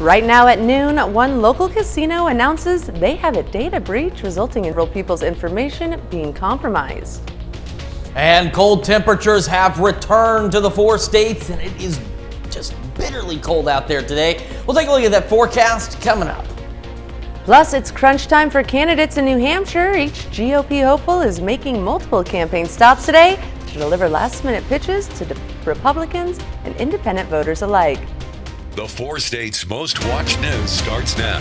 Right now at noon, one local casino announces they have a data breach resulting in real people's information being compromised. And cold temperatures have returned to the 4 states, and it is just bitterly cold out there today. We'll take a look at that forecast coming up. Plus, it's crunch time for candidates in New Hampshire. Each GOP hopeful is making multiple campaign stops today to deliver last-minute pitches to Republicans and independent voters alike. The 4 states' most watched news starts now.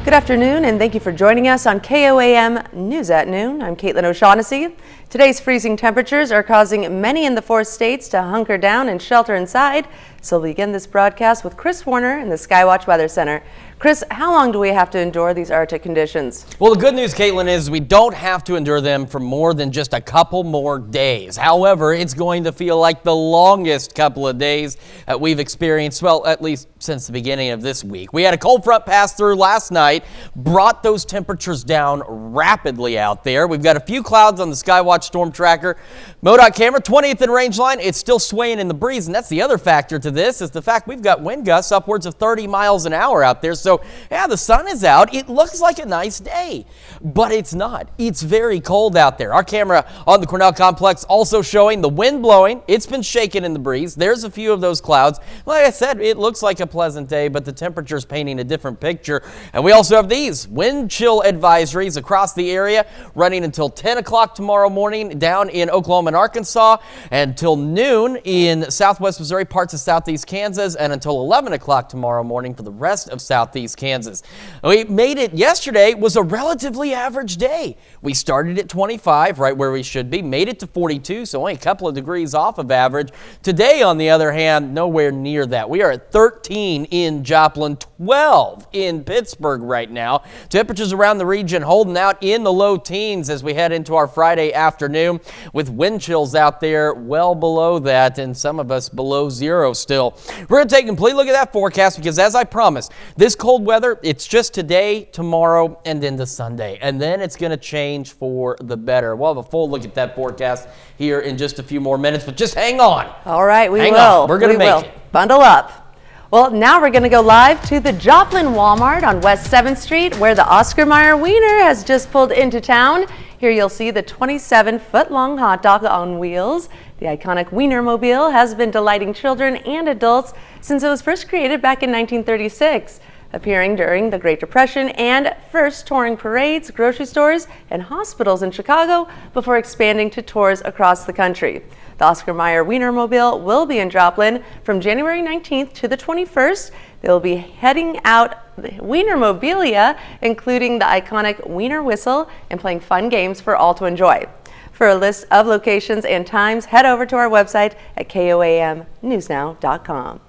Good afternoon, and thank you for joining us on KOAM News at Noon. I'm Caitlin O'Shaughnessy. Today's freezing temperatures are causing many in the 4 states to hunker down and shelter inside. So we'll begin this broadcast with Chris Warner in the Skywatch Weather Center. Chris, how long do we have to endure these Arctic conditions? Well, the good news, Caitlin, is we don't have to endure them for more than just a couple more days. However, it's going to feel like the longest couple of days that we've experienced, well, at least since the beginning of this week. We had a cold front pass through last night, brought those temperatures down rapidly out there. We've got a few clouds on the Skywatch Storm Tracker. MoDOT camera, 20th in range line, it's still swaying in the breeze, and that's the other factor to this, is the fact we've got wind gusts upwards of 30 miles an hour out there. So, yeah, the sun is out. It looks like a nice day, but it's not. It's very cold out there. Our camera on the Cornell complex also showing the wind blowing. It's been shaking in the breeze. There's a few of those clouds. Like I said, it looks like a pleasant day, but the temperature's painting a different picture. And we also have these wind chill advisories across the area running until 10 o'clock tomorrow morning down in Oklahoma and Arkansas, and until noon in southwest Missouri, parts of southeast Kansas, and until 11 o'clock tomorrow morning for the rest of southeast Kansas. We made it yesterday, was a relatively average day. We started at 25, right where we should be, made it to 42, so only a couple of degrees off of average. Today, on the other hand, nowhere near that. We are at 13 in Joplin, 12 in Pittsburgh right now. Temperatures around the region holding out in the low teens as we head into our Friday afternoon, with wind chills out there well below that, and some of us below zero still. We're going to take a complete look at that forecast because, as I promised, this cold weather, it's just today, tomorrow, and into Sunday. And then it's going to change for the better. We'll have a full look at that forecast here in just a few more minutes, but just hang on. All right, we will. We're going to make it. Bundle up. Well, now we're going to go live to the Joplin Walmart on West 7th Street, where the Oscar Mayer Wiener has just pulled into town. Here you'll see the 27-foot-long hot dog on wheels. The iconic Wienermobile has been delighting children and adults since it was first created back in 1936. Appearing during the Great Depression and first touring parades, grocery stores, and hospitals in Chicago before expanding to tours across the country. The Oscar Mayer Wienermobile will be in Joplin from January 19th to the 21st. They will be heading out Wienermobilia, including the iconic Wiener whistle, and playing fun games for all to enjoy. For a list of locations and times, head over to our website at koamnewsnow.com.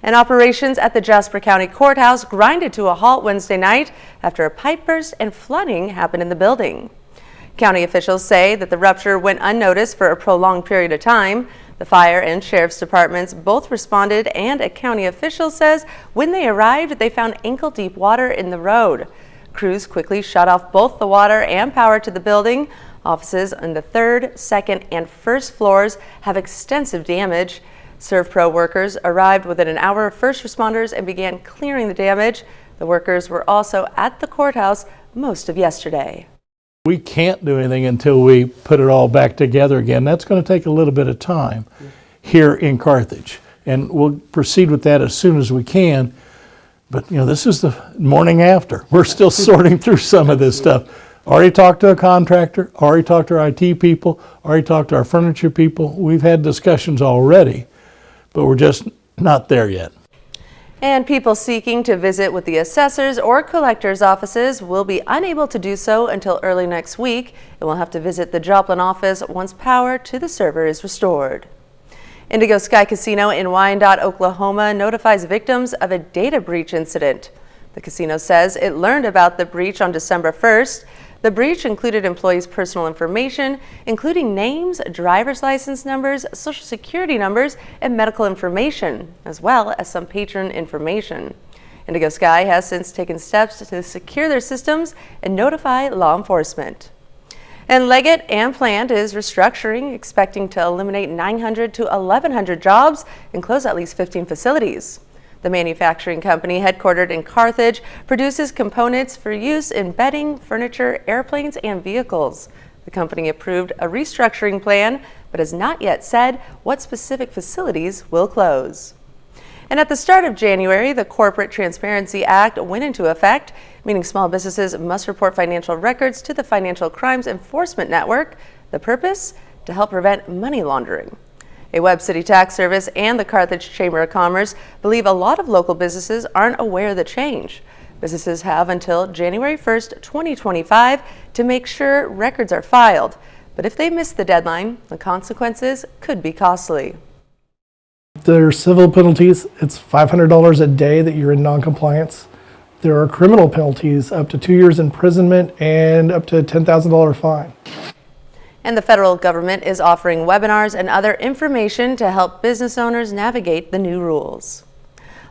And operations at the Jasper County Courthouse grinded to a halt Wednesday night after a pipe burst and flooding happened in the building. County officials say that the rupture went unnoticed for a prolonged period of time. The fire and sheriff's departments both responded, and a county official says when they arrived, they found ankle-deep water in the road. Crews quickly shut off both the water and power to the building. Offices on the 3rd, 2nd, and 1st floors have extensive damage. ServPro workers arrived within an hour of first responders and began clearing the damage. The workers were also at the courthouse most of yesterday. We can't do anything until we put it all back together again. That's going to take a little bit of time here in Carthage, and we'll proceed with that as soon as we can. But this is the morning after. We're still sorting through some of this stuff. Already talked to a contractor, already talked to our IT people, already talked to our furniture people. We've had discussions already, but we're just not there yet. And people seeking to visit with the assessors or collectors' offices will be unable to do so until early next week, and will have to visit the Joplin office once power to the server is restored. Indigo Sky Casino in Wyandotte, Oklahoma notifies victims of a data breach incident. The casino says it learned about the breach on December 1st. The breach included employees' personal information, including names, driver's license numbers, social security numbers, and medical information, as well as some patron information. Indigo Sky has since taken steps to secure their systems and notify law enforcement. And Leggett and Plant is restructuring, expecting to eliminate 900 to 1,100 jobs and close at least 15 facilities. The manufacturing company, headquartered in Carthage, produces components for use in bedding, furniture, airplanes, and vehicles. The company approved a restructuring plan, but has not yet said what specific facilities will close. And at the start of January, the Corporate Transparency Act went into effect, meaning small businesses must report financial records to the Financial Crimes Enforcement Network. The purpose? To help prevent money laundering. A Webb City Tax Service and the Carthage Chamber of Commerce believe a lot of local businesses aren't aware of the change. Businesses have until January 1st, 2025 to make sure records are filed. But if they miss the deadline, the consequences could be costly. There are civil penalties. It's $500 a day that you're in non-compliance. There are criminal penalties up to 2 years imprisonment and up to a $10,000 fine. And the federal government is offering webinars and other information to help business owners navigate the new rules.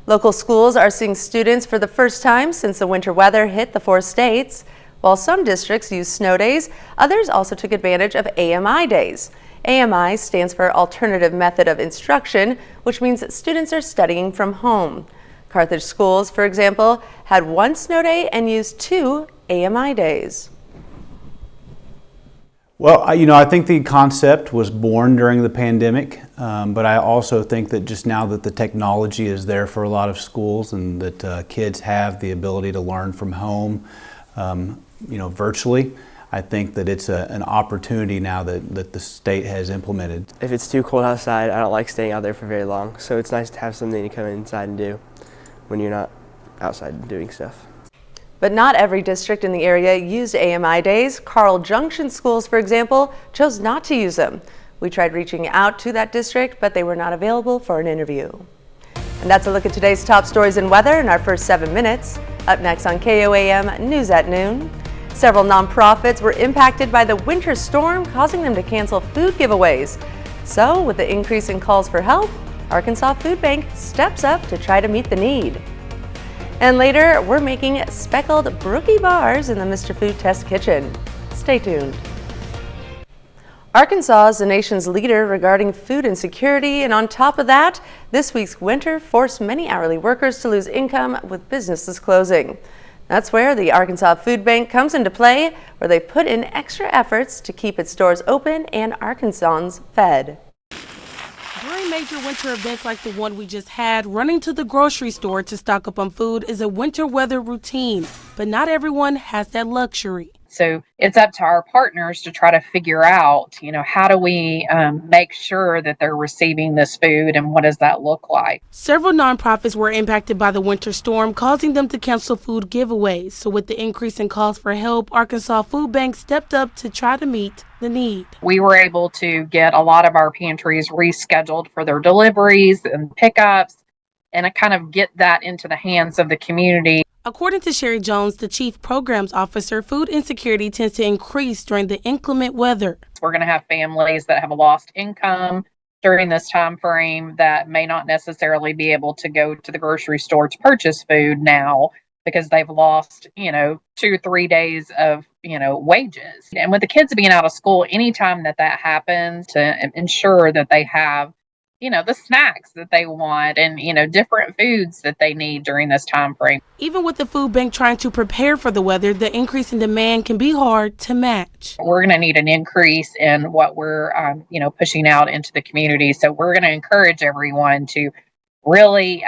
Local schools are seeing students for the first time since the winter weather hit the 4 states. While some districts use snow days, others also took advantage of AMI days. AMI stands for Alternative Method of Instruction, which means that students are studying from home. Carthage schools, for example, had 1 snow day and used 2 AMI days. Well, I think the concept was born during the pandemic, but I also think that just now that the technology is there for a lot of schools and that kids have the ability to learn from home, virtually, I think that it's an opportunity now that the state has implemented. If it's too cold outside, I don't like staying out there for very long, so it's nice to have something to come inside and do when you're not outside doing stuff. But not every district in the area used AMI days. Carl Junction schools, for example, chose not to use them. We tried reaching out to that district, but they were not available for an interview. And that's a look at today's top stories and weather in our first 7 minutes. Up next on KOAM News at Noon. Several nonprofits were impacted by the winter storm, causing them to cancel food giveaways. So, with the increase in calls for help, Arkansas Food Bank steps up to try to meet the need. And later, we're making speckled brookie bars in the Mr. Food Test Kitchen. Stay tuned. Arkansas is the nation's leader regarding food insecurity, and on top of that, this week's winter forced many hourly workers to lose income with businesses closing. That's where the Arkansas Food Bank comes into play, where they put in extra efforts to keep its doors open and Arkansans fed. During major winter events like the one we just had, running to the grocery store to stock up on food is a winter weather routine, but not everyone has that luxury. So it's up to our partners to try to figure out, how do we make sure that they're receiving this food and what does that look like? Several nonprofits were impacted by the winter storm, causing them to cancel food giveaways. So with the increase in calls for help, Arkansas Food Bank stepped up to try to meet the need. We were able to get a lot of our pantries rescheduled for their deliveries and pickups and kind of get that into the hands of the community. According to Sherry Jones, the Chief Programs Officer, food insecurity tends to increase during the inclement weather. We're going to have families that have lost income during this time frame that may not necessarily be able to go to the grocery store to purchase food now because they've lost, 2-3 days of, wages. And with the kids being out of school, anytime that happens, to ensure that they have the snacks that they want and, different foods that they need during this time frame. Even with the food bank trying to prepare for the weather, the increase in demand can be hard to match. We're going to need an increase in what we're, pushing out into the community. So we're going to encourage everyone to really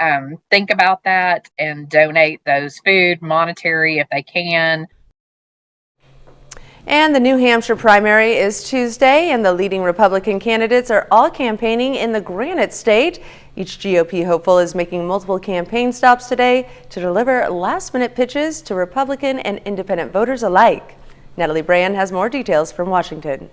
think about that and donate those food, monetary if they can. And the New Hampshire primary is Tuesday, and the leading Republican candidates are all campaigning in the Granite State. Each GOP hopeful is making multiple campaign stops today to deliver last-minute pitches to Republican and independent voters alike. Natalie Brand has more details from Washington.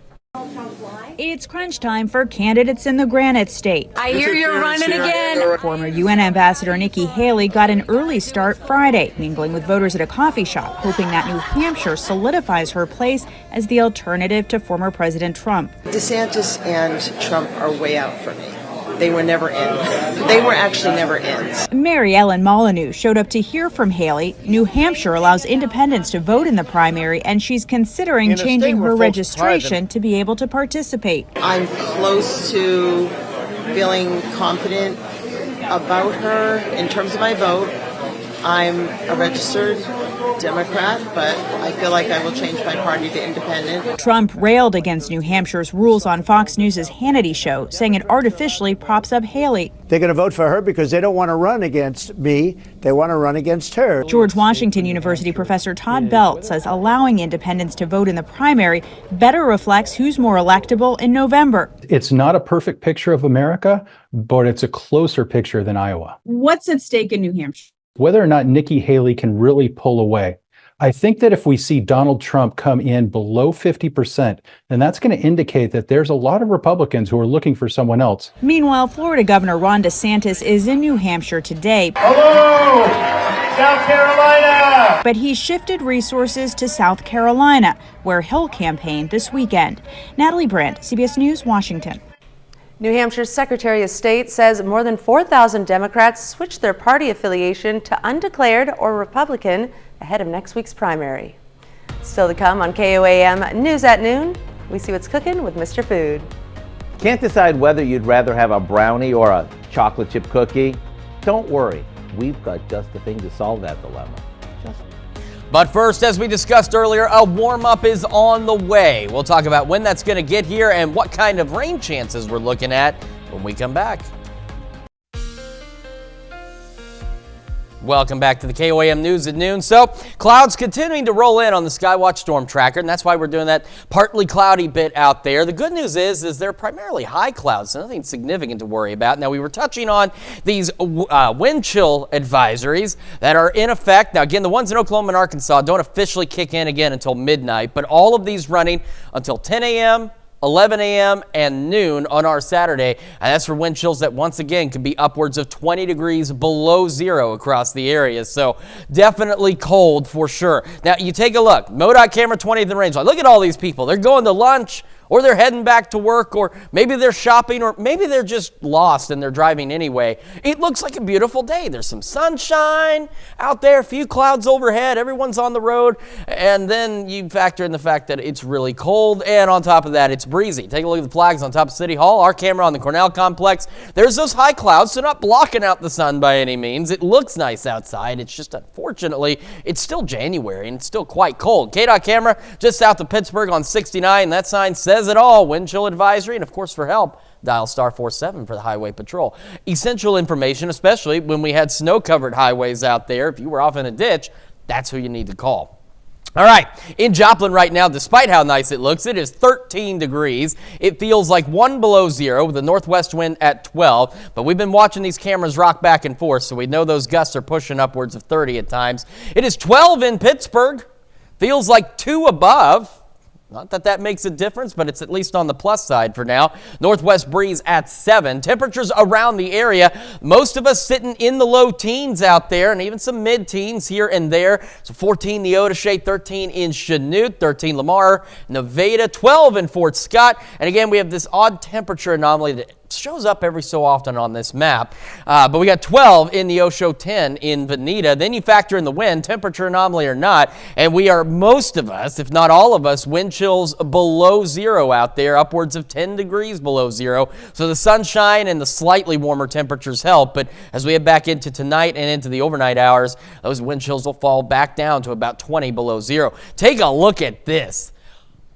It's crunch time for candidates in the Granite State. I hear you're running again. Former UN Ambassador Nikki Haley got an early start Friday, mingling with voters at a coffee shop, hoping that New Hampshire solidifies her place as the alternative to former President Trump. DeSantis and Trump are way out for me. They were never in. They were actually never in. Mary Ellen Molyneux showed up to hear from Haley. New Hampshire allows independents to vote in the primary, and she's considering changing her registration to be able to participate. I'm close to feeling confident about her in terms of my vote. I'm a registered Democrat, but I feel like I will change my party to independent. Trump railed against New Hampshire's rules on Fox News' Hannity show, saying it artificially props up Haley. They're going to vote for her because they don't want to run against me. They want to run against her. George Washington University professor Todd Belt says allowing independents to vote in the primary better reflects who's more electable in November. It's not a perfect picture of America, but it's a closer picture than Iowa. What's at stake in New Hampshire? Whether or not Nikki Haley can really pull away. I think that if we see Donald Trump come in below 50%, then that's going to indicate that there's a lot of Republicans who are looking for someone else. Meanwhile, Florida Governor Ron DeSantis is in New Hampshire today. Hello, South Carolina! But he shifted resources to South Carolina, where he'll campaign this weekend. Natalie Brandt, CBS News, Washington. New Hampshire's Secretary of State says more than 4,000 Democrats switched their party affiliation to undeclared or Republican ahead of next week's primary. Still to come on KOAM News at Noon, we see what's cooking with Mr. Food. Can't decide whether you'd rather have a brownie or a chocolate chip cookie? Don't worry, we've got just the thing to solve that dilemma. But first, as we discussed earlier, a warm-up is on the way. We'll talk about when that's going to get here and what kind of rain chances we're looking at when we come back. Welcome back to the KOAM News at Noon. So, clouds continuing to roll in on the Skywatch Storm Tracker, and that's why we're doing that partly cloudy bit out there. The good news is they're primarily high clouds, so nothing significant to worry about. Now, we were touching on these wind chill advisories that are in effect. Now, again, the ones in Oklahoma and Arkansas don't officially kick in again until midnight, but all of these running until 10 a.m., 11 a.m. and noon on our Saturday, and that's for wind chills that once again could be upwards of 20 degrees below zero across the area. So definitely cold for sure. Now you take a look, MoDOT camera 20th and range line. Look at all these people. They're going to lunch, or they're heading back to work, or maybe they're shopping, or maybe they're just lost and they're driving anyway. It looks like a beautiful day. There's some sunshine out there, a few clouds overhead, everyone's on the road, and then you factor in the fact that it's really cold, and on top of that, it's breezy. Take a look at the flags on top of City Hall. Our camera on the Cornell complex. There's those high clouds, so not blocking out the sun by any means. It looks nice outside. It's just, unfortunately, it's still January, and it's still quite cold. KDOT camera just south of Pittsburgh on 69. That sign says it all. Wind chill advisory, and of course for help, dial star 47 for the Highway Patrol. Essential information, especially when we had snow-covered highways out there. If you were off in a ditch, that's who you need to call. All right, in Joplin right now, despite how nice it looks, it is 13 degrees. It feels like 1 below zero with a northwest wind at 12, but we've been watching these cameras rock back and forth, so we know those gusts are pushing upwards of 30 at times. It is 12 in Pittsburgh. Feels like 2 above. Not that that makes a difference, but it's at least on the plus side for now. Northwest breeze at 7. Temperatures around the area, most of us sitting in the low teens out there, and even some mid-teens here and there. So 14 Neodesha, 13 in Chanute, 13 Lamar, Nevada, 12 in Fort Scott. And again, we have this odd temperature anomaly that shows up every so often on this map. But we got 12 in Neosho, 10 in Veneta. Then you factor in the wind, temperature anomaly or not, and we are, most of us, if not all of us, wind chills below zero out there, upwards of 10 degrees below zero. So the sunshine and the slightly warmer temperatures help, but as we head back into tonight and into the overnight hours, those wind chills will fall back down to about 20 below zero. Take a look at this.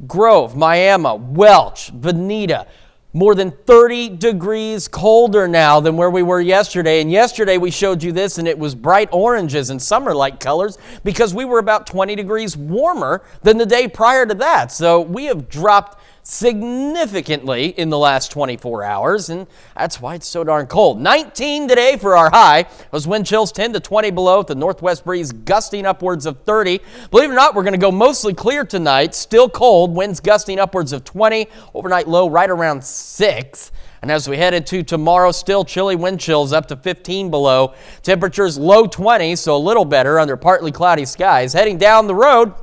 Grove, Miami, Welch, Veneta, more than 30 degrees colder now than where we were yesterday. And yesterday we showed you this, and it was bright oranges and summer-like colors because we were about 20 degrees warmer than the day prior to that. So we have dropped significantly in the last 24 hours, and that's why it's so darn cold. 19 today for our high. Those wind chills 10 to 20 below with the northwest breeze gusting upwards of 30. Believe it or not, we're going to go mostly clear tonight. Still cold, winds gusting upwards of 20. Overnight low right around 6. And as we head into tomorrow, still chilly wind chills up to 15 below. Temperatures low 20s, so a little better under partly cloudy skies. Heading down the road,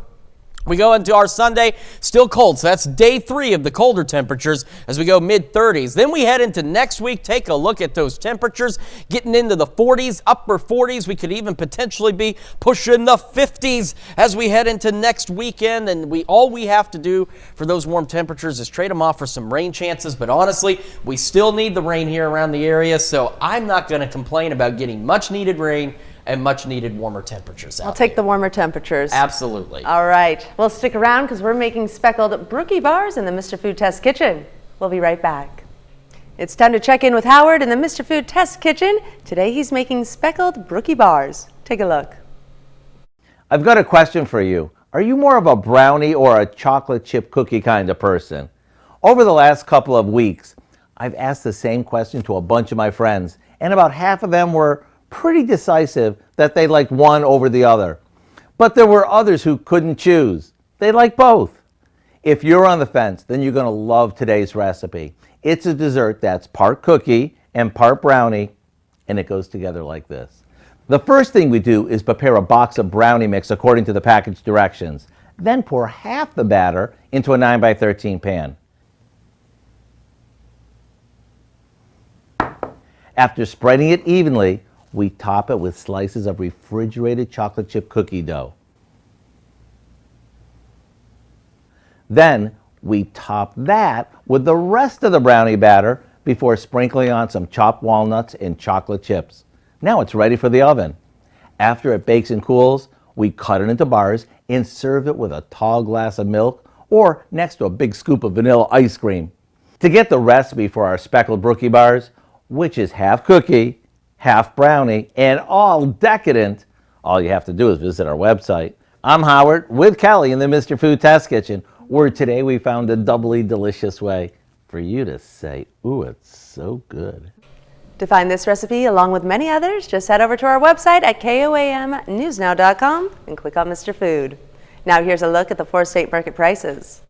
We go into our Sunday, still cold, so that's day 3 of the colder temperatures as we go mid-30s. Then we head into next week. Take a look at those temperatures, getting into the 40s, upper 40s. We could even potentially be pushing the 50s as we head into next weekend. And all we have to do for those warm temperatures is trade them off for some rain chances. But honestly, we still need the rain here around the area, so I'm not going to complain about getting much needed rain and much needed warmer temperatures out I'll take the warmer temperatures. Absolutely. All right. Well, stick around because we're making speckled brookie bars in the Mr. Food Test Kitchen. We'll be right back. It's time to check in with Howard in the Mr. Food Test Kitchen. Today he's making speckled brookie bars. Take a look. I've got a question for you. Are you more of a brownie or a chocolate chip cookie kind of person? Over the last couple of weeks, I've asked the same question to a bunch of my friends, and about half of them were pretty decisive that they liked one over the other. But there were others who couldn't choose. They like both. If you're on the fence, then you're going to love today's recipe. It's a dessert that's part cookie and part brownie, and it goes together like this. The first thing we do is prepare a box of brownie mix according to the package directions. Then pour half the batter into a 9x13 pan. After spreading it evenly, we top it with slices of refrigerated chocolate chip cookie dough. Then we top that with the rest of the brownie batter before sprinkling on some chopped walnuts and chocolate chips. Now it's ready for the oven. After it bakes and cools, we cut it into bars and serve it with a tall glass of milk or next to a big scoop of vanilla ice cream. To get the recipe for our speckled brookie bars, which is half cookie, half brownie, and all decadent, all you have to do is visit our website. I'm Howard with Kelly in the Mr. Food Test Kitchen, where today we found a doubly delicious way for you to say, ooh, it's so good. To find this recipe, along with many others, just head over to our website at KOAMnewsnow.com and click on Mr. Food. Now here's a look at the 4 state market prices.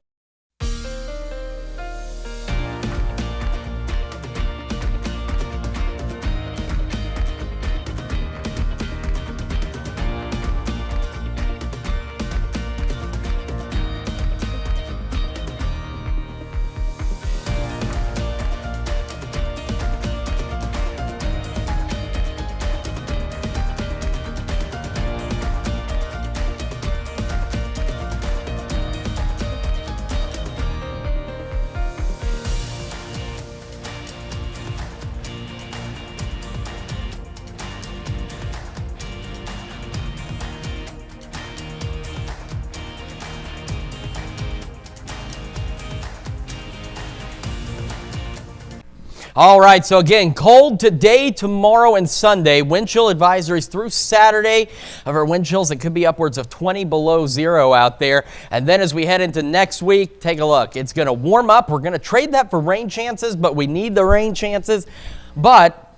All right, so again, cold today, tomorrow, and Sunday. Wind chill advisories through Saturday. However, wind chills, it could be upwards of 20 below zero out there. And then as we head into next week, take a look. It's going to warm up. We're going to trade that for rain chances, but we need the rain chances. But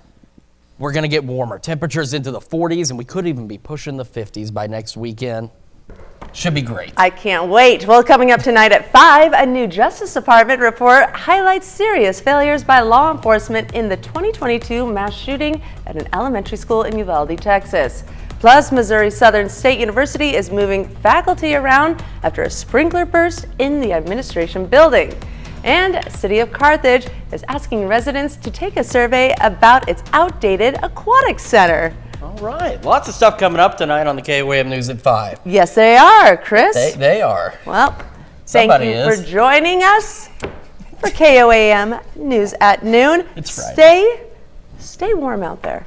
we're going to get warmer. Temperatures into the 40s, and we could even be pushing the 50s by next weekend. Should be great. I can't wait. Well, coming up tonight at 5, a new Justice Department report highlights serious failures by law enforcement in the 2022 mass shooting at an elementary school in Uvalde, Texas. Plus, Missouri Southern State University is moving faculty around after a sprinkler burst in the administration building. And City of Carthage is asking residents to take a survey about its outdated aquatic center. All right. Lots of stuff coming up tonight on the KOAM News at 5. Yes, they are, Chris. They are. Well, Somebody thank you is. for joining us for KOAM News at noon. It's Friday. Stay warm out there.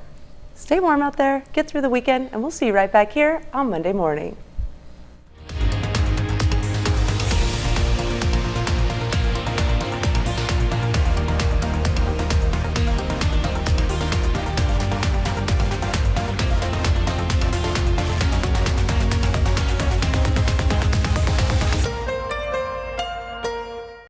Stay warm out there. Get through the weekend, and we'll see you right back here on Monday morning.